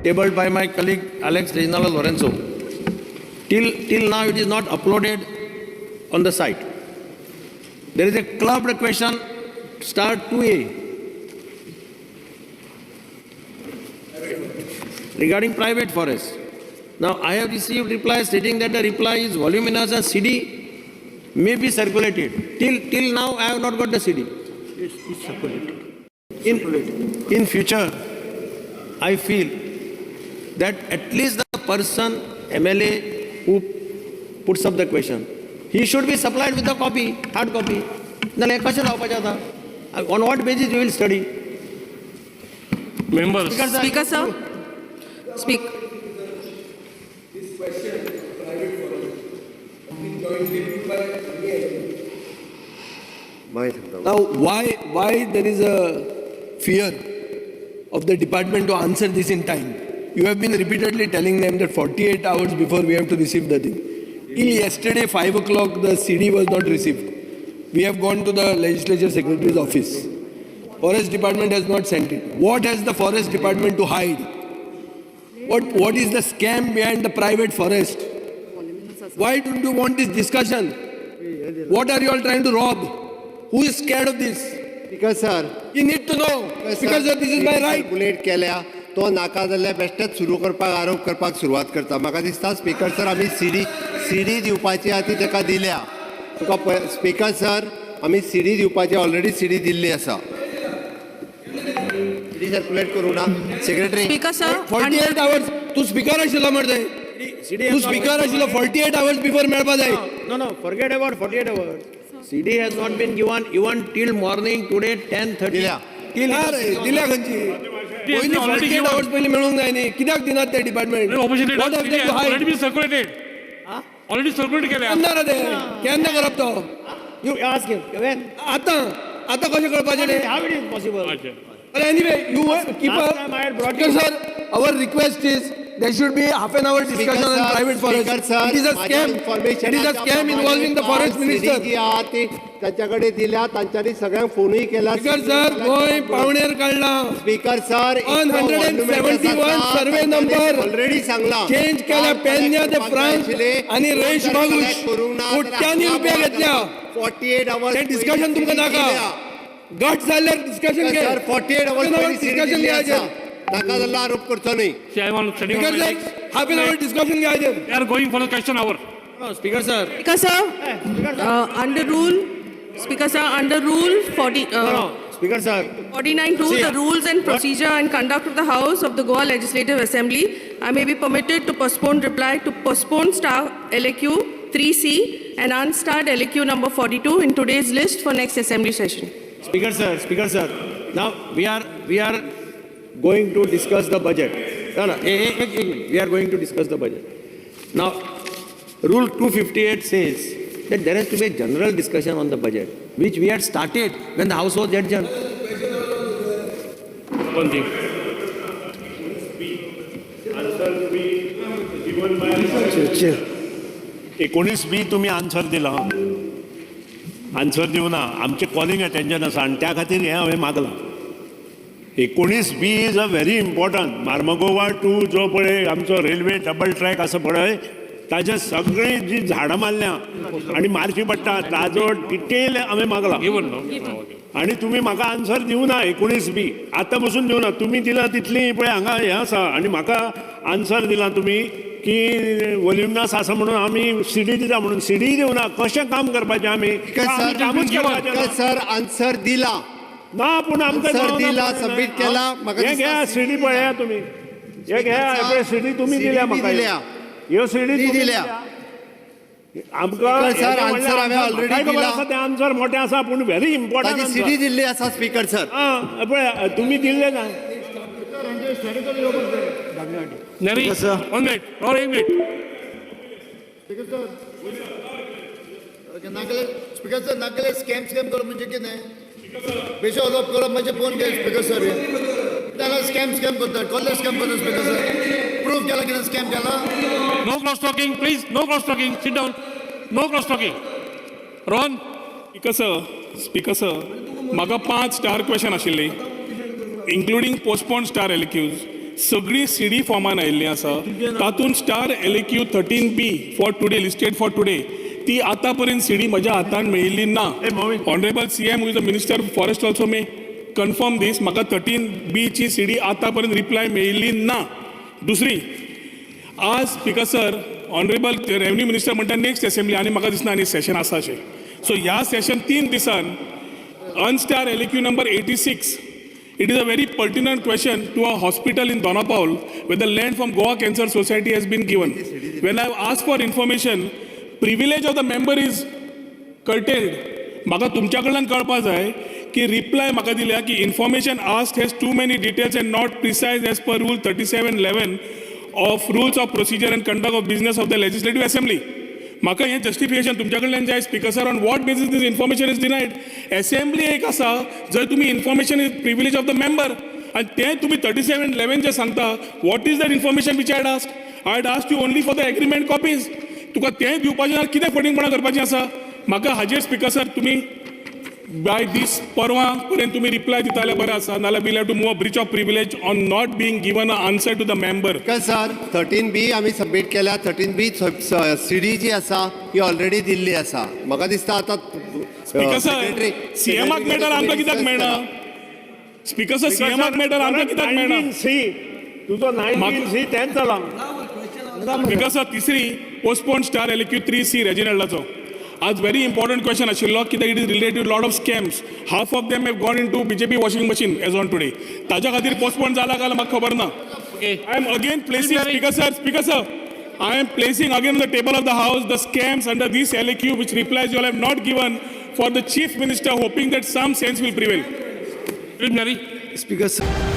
tabled by my colleague Alex Reginaldo Lorenzo. Till now, it is not uploaded on the site. There is a clubbed question, start 2A. Regarding private forests. Now, I have received reply stating that the reply is voluminous and CD may be circulated. Till now, I have not got the CD. It's circulated. In future, I feel that at least the person, MLA, who puts up the question, he should be supplied with the copy, hard copy. On what basis you will study? Members. Speaker, sir. Speak. This question, private forum, been jointly by Now, why there is a fear of the department to answer this in time? You have been repeatedly telling them that 48 hours before we have to receive the thing. Till yesterday, 5 o'clock, the CD was not received. We have gone to the Legislature Secretary's office. Forest Department has not sent it. What has the Forest Department to hide? What is the scam behind the private forest? Why don't you want this discussion? What are you all trying to rob? Who is scared of this? Because sir, You need to know. Because this is my right. Circulate केल्या तो नाका जाल्ल्या बेश्टेच सुरू करपाक आरोप करपाक सुरवात करता. म्हाका दिसता स्पीकर सर आमी सीडी दिवपाची आहा ती ताका दिल्या. तुका स्पीकर सर आमी सीडी दिवपाची ऑलरेडी सीडी दिल्ली आसा. सीडी सर्कुलेट करूं ना सेक्रेटरी. Speaker, sir. 48 hours. तू स्पीकर आशिल्लो मरे. तू स्पीकर आशिल्लो 48 hours before मेळपा जाय. No, forget about 48 hours. CD has not been given even till morning today 10:30. दिल्या. दिल्या खंयची? पयलीं 48 hours पयलीं मेळूंक जाय न्ही. कित्याक दिनात ते department? Opposition What have they to hide? already been circulated. Already circulated केल्या. केन्ना रे ते? केन्ना करप तो? You ask him when? आतां कशें कळपाचें रे? How it is possible? But anyway, you keep Last time I had brought Speaker sir, our request is there should be half an hour discussion on private forest. It is a scam. It is a scam involving the forest minister. जी आहा ती तांच्याकडे दिल्या तांच्यानी सगळ्यांक फोनूय केला. Speaker sir, Goa पावणेर काढला. Speaker sir 171 survey number already Sangla. Change केल्या Pena ते France आणि रेश मागूश कोट्यांनी रुपया घेतल्या. 48 hours ते डिस्कशन तुमकां नाका. गट जाल्यार डिस्कशन घे. सर 48 hours डिस्कशन घ्यायचे. ताका जाल्लो आरोप करचो न्ही. Speaker sir, half an hour discussion घ्यायचे. They are going for the question hour. No, Speaker sir. Speaker, sir. Under rule. Speaker, sir. Under rule 40. Speaker sir. 49(2), See, the rules and procedure and conduct of the House of the Goa Legislative Assembly, I may be permitted to postpone reply to postpone star LAQ 3C and unstarred LAQ number 42 in today's list for next assembly session. Speaker sir. Now we are going to discuss the budget. No, we are going to discuss the budget. Now, Rule 258 says that there has to be a general discussion on the budget, which we had started when the House was adjourned. One thing. एकोणीस B तुम्ही answer दिला. Answer दिवना आमचे calling attention आसा आनी त्या खातीर हें हांवें मागलां. 19 B is a very important. Mormugao टू जो पळय आमचो रेल्वे डबल ट्रॅक आसा पळय ताजे सगळे जी झाडां मारल्या आनी मारची पडटा ताजो डिटेल हांवें मागला. आनी तुमी म्हाका आन्सर दिवना 19 बी. आतां पसून दिवना. तुमी दिला तितली पळय हांगा हें आसा आनी म्हाका आन्सर दिला तुमी की वॉल्युमिनस आसा म्हणून आमी सीडी दिता म्हणून. सीडी दिवना. कशें काम करपाचें आमी? कामूच करपाचें ना. सर आन्सर दिला. ना पूण आमकां दिला सबमिट केला. हे घ्या सीडी पळया तुमी. हे घ्या सीडी तुमी दिल्या म्हाका. ह्यो सीडी दिल्या. आमकां सर आन्सर हांवें ऑलरेडी दिला. ते आन्सर मोठे आसा पूण व्हेरी इम्पॉर्टंट. सीडी दिल्ली आसा स्पीकर सर. पळय तुमी दिल्ले ना. Neri, 1 minute. Or 1 minute. Speaker sir Nagle scam करप म्हणजे कितें? बेश्टो उलोवप करप म्हणजे फोन घे स्पीकर सर. त्याला स्कॅम करता. कसले स्कॅम करता स्पीकर सर? प्रूफ केला कितें स्कॅम केला? No cross talking, please. No cross talking. Sit down. No cross talking. Ron. Speaker sir म्हाका 5 स्टार क्वेश्चन आशिल्ली इन्क्लुडींग पोस्टपोन स्टार एलक्यूज. सगळी सीडी फॉर्मान आयिल्ली आसा तातूंत star LAQ 13B for today listed for today ती आतां पर्यंत सीडी म्हज्या हातान मेळिल्ली ना. Honourable CM who is the minister forest also may confirm this म्हाका 13B ची सीडी आतां पर्यंत रिप्लाय मेळिल्ली ना. दुसरी आज speaker sir honourable revenue minister म्हणटा नेक्स्ट असेंब्ली आनी म्हाका दिसना आनी सेशन आसा अशें. सो ह्या सेशन 3 दिसान अनस्टार LAQ number 86. It is a very pertinent question to a hospital in Donapaul where the land from Goa Cancer Society has been given. When I have asked for information, privilege of the member is curtailed. म्हाका तुमच्या कडल्यान कळपाक जाय की reply म्हाका दिल्या की information asked has too many details and not precise as per rule 3711 of rules of procedure and conduct of business of the legislative assembly. म्हाका हें जस्टिफिकेशन तुमच्या कडल्यान जाय speaker sir on what basis this information is denied. Assembly एक आसा जर तुमी information is privilege of the member आनी तें तुमी 3711 जे सांगता what is that information which I had asked you only for the agreement copies. तुका तें दिवपाचें कितें फटींगपणां करपाचें आसा. म्हाका हाजेर स्पीकर सर तुमी बाय दीस परवां पर्यंत तुमी रिप्लाय दिता जाल्यार बरें आसा. नाल्यार will have to move a breach of privilege on not being given a answer to the member. Speaker sir 13B आमी सबमीट केल्या. 13B सीडी जी आसा ही ऑलरेडी दिल्ली आसा. म्हाका दिसता आतां स्पीकर सर सीएमाक मेळटा आमकां कित्याक मेळना. स्पीकर सर सीएमाक मेळटा आमकां कित्याक मेळना. तुजो 19C तेंच जाला. स्पीकर सर तिसरी पोस्टपोन स्टार LAQ 3C रेजिनल्डाचो. आज व्हेरी इम्पॉर्टंट क्वेश्चन आशिल्लो कित्याक it is related lot of scams. Half of them have gone into BJP washing machine as on today. ताच्या खातीर पोस्टपोन जाला काय म्हाका खबर ना. I am again placing speaker sir I am placing again on the table of the House the scams under this LAQ which replies you all have not given for the Chief Minister, hoping that some sense will prevail. Preliminary. Speaker, sir.